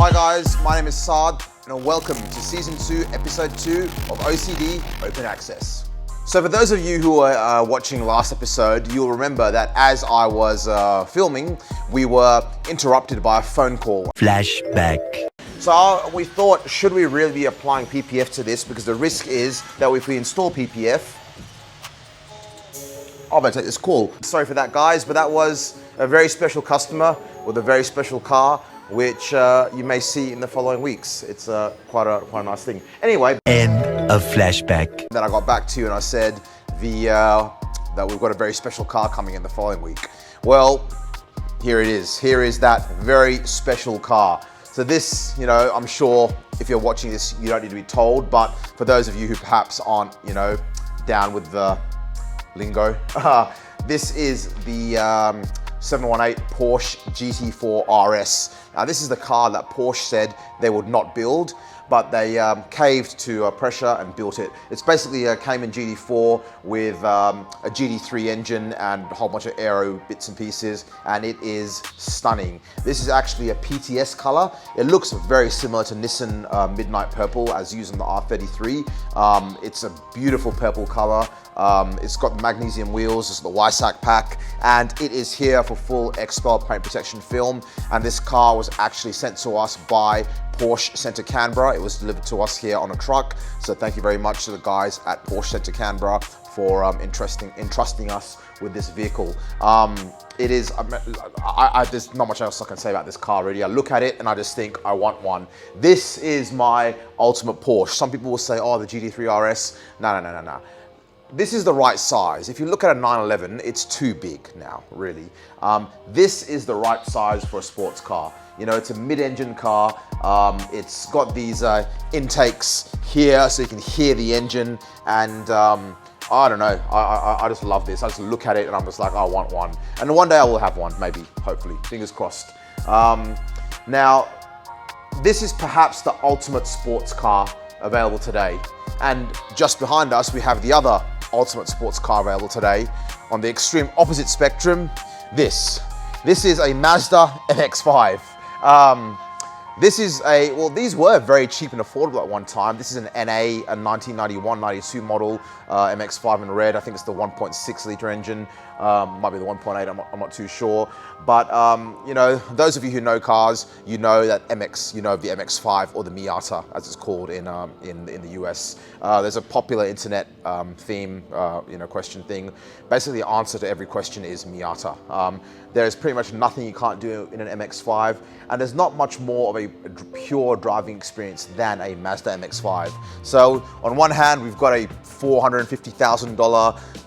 Hi guys, my name is Saad and welcome to Season 2, Episode 2 of OCD Open Access. So for those of you who were watching last episode, you'll remember that as I was filming, we were interrupted by a phone call. Flashback. So we thought, should we really be applying PPF to this? Because the risk is that if we install PPF, I'm gonna take this call. Sorry for that guys, but that was a very special customer with a very special car, which you may see in the following weeks. It's quite a nice thing. Anyway. End of flashback. Then I got back to you and I said that we've got a very special car coming in the following week. Well, here it is. Here is that very special car. So this, you know, I'm sure if you're watching this, you don't need to be told, but for those of you who perhaps aren't, you know, down with the lingo, this is the 718 Porsche GT4 RS. Now this is the car that Porsche said they would not build, but they caved to pressure and built it. It's basically a Cayman GT4 with a GT3 engine and a whole bunch of aero bits and pieces, and it is stunning. This is actually a PTS color. It looks very similar to Nissan Midnight Purple as used on the R33. It's a beautiful purple color. It's got the magnesium wheels, it's the YSAC pack, and it is here for full Xpel paint protection film. And this car was actually sent to us by Porsche Centre Canberra. It was delivered to us here on a truck. So thank you very much to the guys at Porsche Centre Canberra for entrusting us with this vehicle. It is, there's not much else I can say about this car really. I look at it and I just think I want one. This is my ultimate Porsche. Some people will say, oh, the GT3 RS. No. This is the right size. If you look at a 911, it's too big now, really. This is the right size for a sports car. You know, it's a mid-engine car. It's got these intakes here so you can hear the engine. And I don't know, I just love this. I just look at it and I'm just like, I want one. And one day I will have one, maybe, hopefully, fingers crossed. Now, this is perhaps the ultimate sports car available today. And just behind us, we have the other ultimate sports car available today. On the extreme opposite spectrum, this is a Mazda MX5. This is well, these were very cheap and affordable at one time. This is an NA, a 1991-92 model MX5 in red. I think it's the 1.6 litre engine. Might be the 1.8, I'm not too sure. But, you know, those of you who know cars, you know that you know the MX5 or the Miata, as it's called in the US. There's a popular internet theme, you know, question thing. Basically, the answer to every question is Miata. There's pretty much nothing you can't do in an MX5, and there's not much more of a pure driving experience than a Mazda MX5. So, on one hand, we've got a $450,000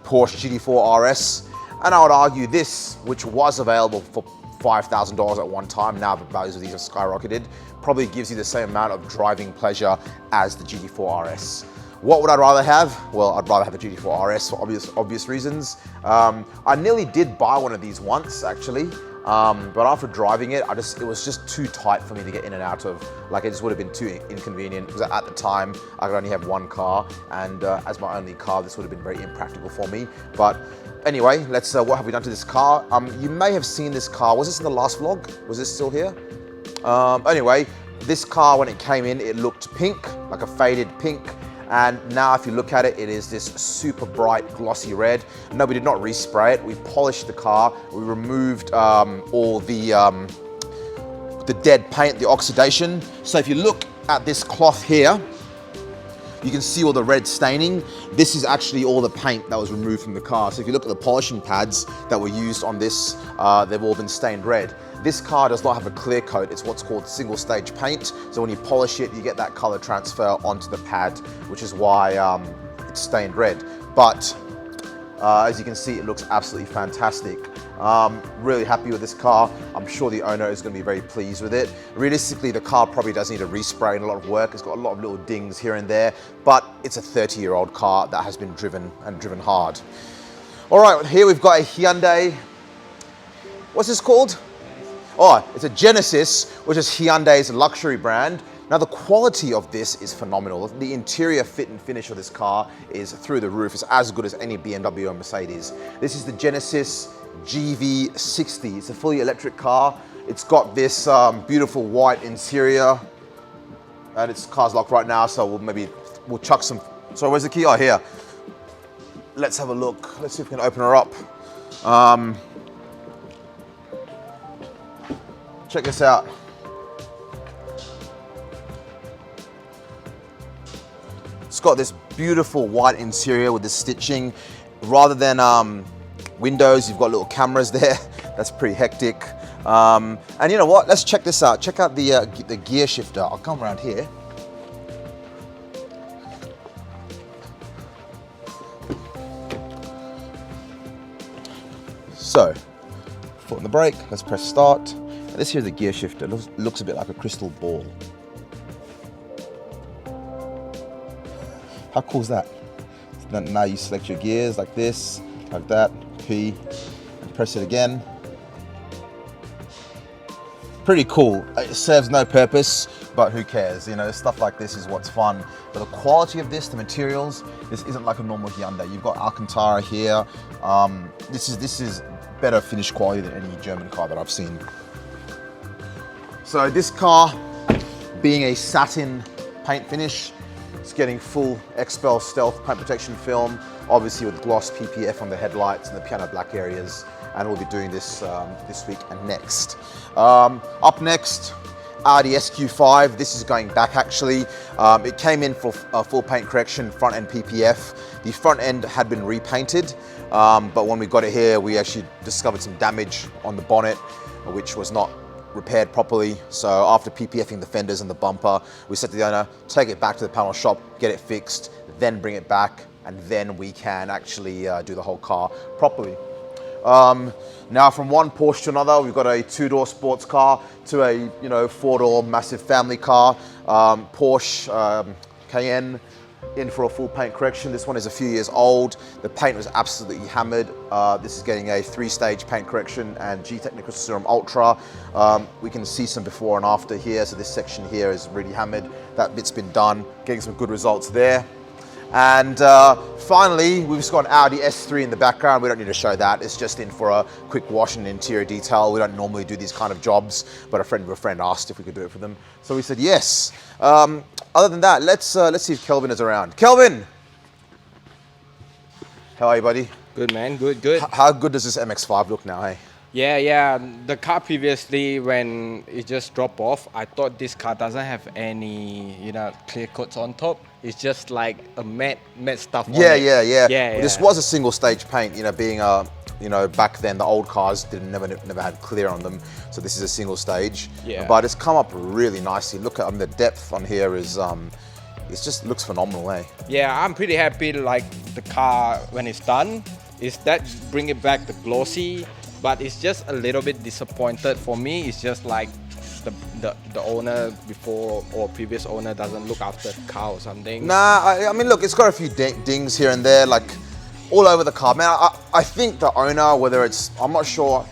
Porsche GT4 RS, and I would argue this, which was available for $5,000 at one time, now the values of these have skyrocketed, probably gives you the same amount of driving pleasure as the GT4 RS. What would I rather have? Well, I'd rather have a GT4 RS for obvious reasons. I nearly did buy one of these once, actually, but after driving it, it was just too tight for me to get in and out of. Like, it just would have been too inconvenient, because at the time, I could only have one car, and as my only car, this would have been very impractical for me. But anyway, let's, what have we done to this car? You may have seen this car. Was this in the last vlog? Was this still here? Anyway, this car, when it came in, it looked pink, like a faded pink. And now if you look at it, it is this super bright glossy red. No, we did not respray it. We polished the car. We removed all the dead paint, the oxidation. So if you look at this cloth here, you can see all the red staining. This is actually all the paint that was removed from the car. So if you look at the polishing pads that were used on this, they've all been stained red. This car does not have a clear coat. It's what's called single stage paint. So when you polish it, you get that color transfer onto the pad, which is why it's stained red. But as you can see, it looks absolutely fantastic. Really happy with this car. I'm sure the owner is going to be very pleased with it. Realistically, the car probably does need a respray and a lot of work. It's got a lot of little dings here and there, but it's a 30-year-old car that has been driven hard. All right, here we've got a Hyundai. What's this called? Oh, it's a Genesis, which is Hyundai's luxury brand. Now the quality of this is phenomenal. The interior fit and finish of this car is through the roof. It's as good as any BMW or Mercedes. This is the Genesis GV60. It's a fully electric car. It's got this beautiful white interior, and its car's locked right now, so we'll chuck some. So where's the key? Oh, here. Let's have a look. Let's see if we can open her up. Check this out. It's got this beautiful white interior with the stitching. Rather than windows, you've got little cameras there. That's pretty hectic. And you know what? Let's check this out. Check out the gear shifter. I'll come around here. So, foot on the brake. Let's press start. And this here's the gear shifter. It looks a bit like a crystal ball. How cool is that? Now you select your gears like this, like that, P, and press it again. Pretty cool. It serves no purpose, but who cares? You know, stuff like this is what's fun. But the quality of this, the materials, this isn't like a normal Hyundai. You've got Alcantara here. This is better finish quality than any German car that I've seen. So this car, being a satin paint finish, it's getting full Xpel Stealth paint protection film, obviously with gloss PPF on the headlights and the piano black areas, and we'll be doing this this week and next. Up next, Audi SQ5. This is going back actually. It came in for a full paint correction, front end PPF. The front end had been repainted, but when we got it here, we actually discovered some damage on the bonnet, which was not repaired properly. So after PPFing the fenders and the bumper, we said to the owner, take it back to the panel shop, get it fixed, then bring it back, and then we can actually do the whole car properly. Now from one Porsche to another, we've got a two-door sports car to a four-door massive family car. Porsche Cayenne in for a full paint correction. This one is a few years old. The paint was absolutely hammered. This is getting a 3-stage paint correction and G-Technical Serum Ultra. We can see some before and after here. So this section here is really hammered. That bit's been done, getting some good results there. And finally, we've just got an Audi S3 in the background. We don't need to show that. It's just in for a quick wash and interior detail. We don't normally do these kind of jobs, but a friend of a friend asked if we could do it for them. So we said yes. Other than that, let's see if Kelvin is around. Kelvin! How are you, buddy? Good, man. Good. How good does this MX5 look now, hey? Yeah. The car previously, when it just dropped off, I thought this car doesn't have any, clear coats on top. It's just like a matte stuff on it. Yeah. Yeah. This was a single stage paint, being back then the old cars never had clear on them. So this is a single stage. Yeah. But it's come up really nicely. Look at the depth on here is it just looks phenomenal, eh? Yeah, I'm pretty happy like the car when it's done. Is that bring it back the glossy, but it's just a little bit disappointed for me. It's just like the owner before or previous owner doesn't look after the car or something. Nah, I mean, look, it's got a few dings here and there, like all over the car. Man, I think the owner, whether it's, I'm not sure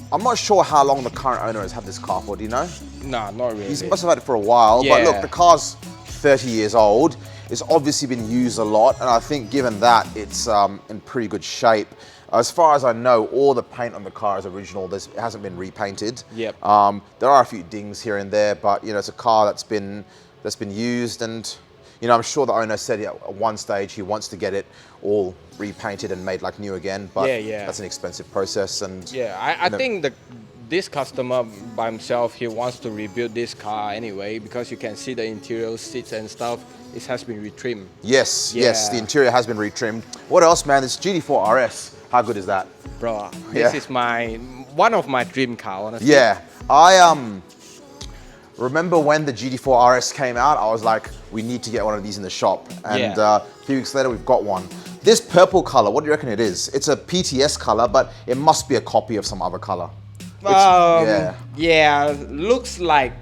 how long the current owner has had this car for, do you know? Nah, not really. He must have had it for a while, Yeah. but look, the car's 30 years old. It's obviously been used a lot, and I think given that, it's in pretty good shape. As far as I know, all the paint on the car is original. It hasn't been repainted. Yep. There are a few dings here and there, but it's a car that's been used, and I'm sure the owner said at one stage he wants to get it all repainted and made like new again. But Yeah. that's an expensive process, and I think this customer by himself, he wants to rebuild this car anyway, because you can see the interior seats and stuff. It has been retrimmed. Yes, Yeah. the interior has been retrimmed. What else, man? This GT4 RS. How good is that? Bro, Yeah. this is one of my dream car, honestly. Yeah, I remember when the GT4 RS came out, I was like, we need to get one of these in the shop. And a few weeks later, we've got one. This purple color, what do you reckon it is? It's a PTS color, but it must be a copy of some other color. Yeah, looks like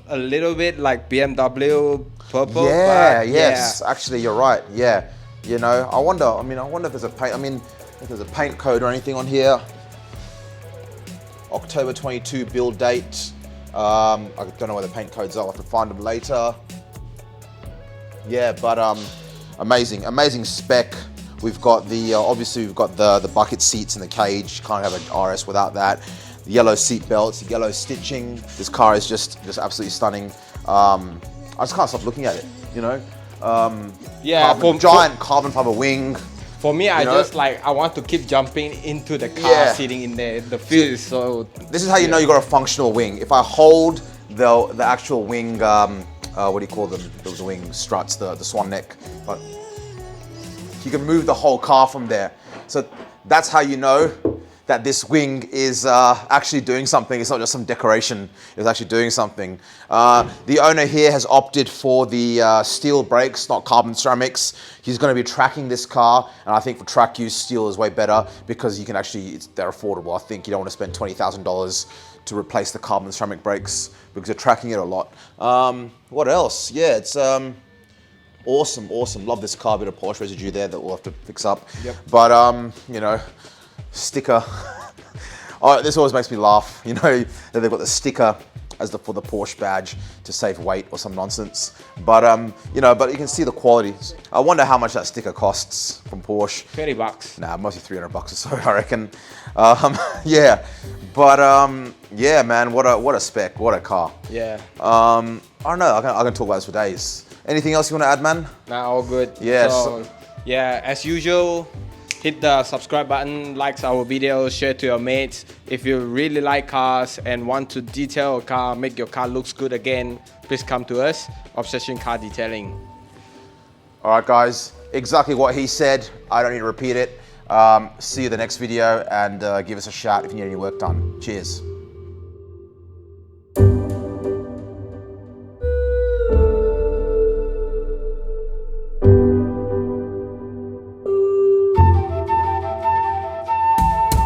a little bit like BMW purple. Yeah, but yes, actually, you're right. Yeah, I wonder if there's a paint. If there's a paint code or anything on here. October 22 build date. I don't know where the paint codes are. I'll have to find them later. Yeah, but amazing spec. We've got the obviously we've got the bucket seats and the cage. Can't have an RS without that. yellow seat belts, yellow stitching. This car is just absolutely stunning. I just can't stop looking at it, you know? Yeah, giant carbon fiber wing. For me, I want to keep jumping into the car, sitting in there. The feel is so... This is how you know you got a functional wing. If I hold the actual wing, what do you call them? The wing struts, the swan neck. But you can move the whole car from there. So that's how you know that this wing is actually doing something. It's not just some decoration, it's actually doing something. The owner here has opted for the steel brakes, not carbon ceramics. He's gonna be tracking this car, and I think for track use, steel is way better because you can actually, they're affordable. I think you don't wanna spend $20,000 to replace the carbon ceramic brakes because you're tracking it a lot. What else? Yeah, it's awesome, awesome. Love this car, bit of Porsche residue there that we'll have to fix up. Yep. But, you know, sticker. Oh, this always makes me laugh. You know that they've got the sticker as for the Porsche badge to save weight or some nonsense. But you know, but you can see the quality. I wonder how much that sticker costs from Porsche. $20. Nah, mostly $300 or so, I reckon. Yeah, but yeah, man, what a spec, what a car. Yeah. I don't know. I can talk about this for days. Anything else you want to add, man? Nah, all good. Yes. So, yeah, as usual, hit the subscribe button, likes our videos, share to your mates. If you really like cars and want to detail a car, make your car looks good again, please come to us, Obsession Car Detailing. All right, guys, exactly what he said. I don't need to repeat it. See you in the next video, and give us a shout if you need any work done. Cheers.